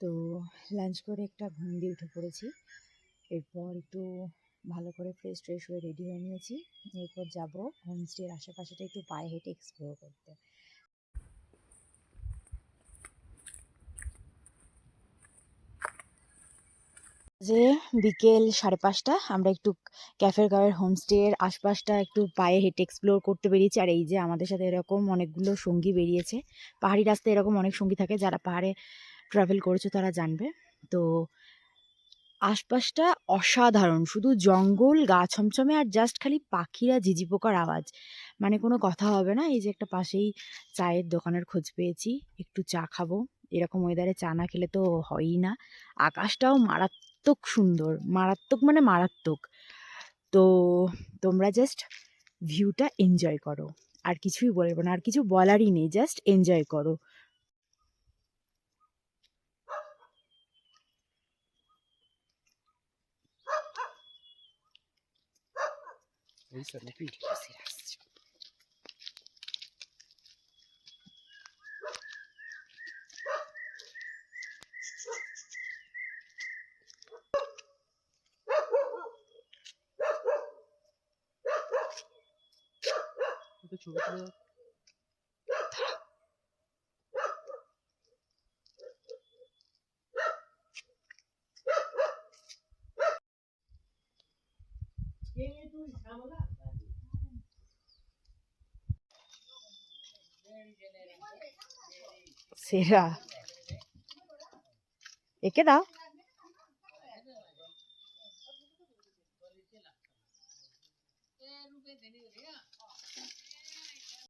তো লাঞ্চ করে একটা ঘুম দিয়ে উঠে পড়েছি। এরপর একটু ভালো করে ফ্রেশ ট্রেশ হয়ে রেডি হয়ে নিয়েছি। এরপর যাব হোমস্টের আশেপাশেটা একটু পায়ে হেঁটে এক্সপ্লোর করতে। যে বিকেল 5:30 আমরা একটু ক্যাফের গাঁয়ের হোমস্টের আশপাশটা একটু পায়ে হেঁটে এক্সপ্লোর করতে বেরিয়েছি। আর এই যে আমাদের সাথে এরকম অনেকগুলো সঙ্গী বেরিয়েছে। পাহাড়ি রাস্তায় এরকম অনেক সঙ্গী থাকে, যারা পাহাড়ে ট্রাভেল করেছে তারা জানবে। তো আশপাশটা অসাধারণ, শুধু জঙ্গল, গা ছমছমে, আর জাস্ট খালি পাখিরা ঝিঝি পোকার আওয়াজ, মানে কোনো কথা হবে না। এই যে একটা পাশেই চায়ের দোকানের খোঁজ পেয়েছি, একটু চা খাবো। এরকম ওয়েদারে চা না খেলে তো হয়ই না। আকাশটাও মারাত্মক সুন্দর, মারাত্মক মানে মারাত্মক। তো তোমরা জাস্ট ভিউটা এনজয় করো, আর কিছুই বলবো না, আর কিছু বলারই নেই, জাস্ট এনজয় করো। সেরা, একে দাও।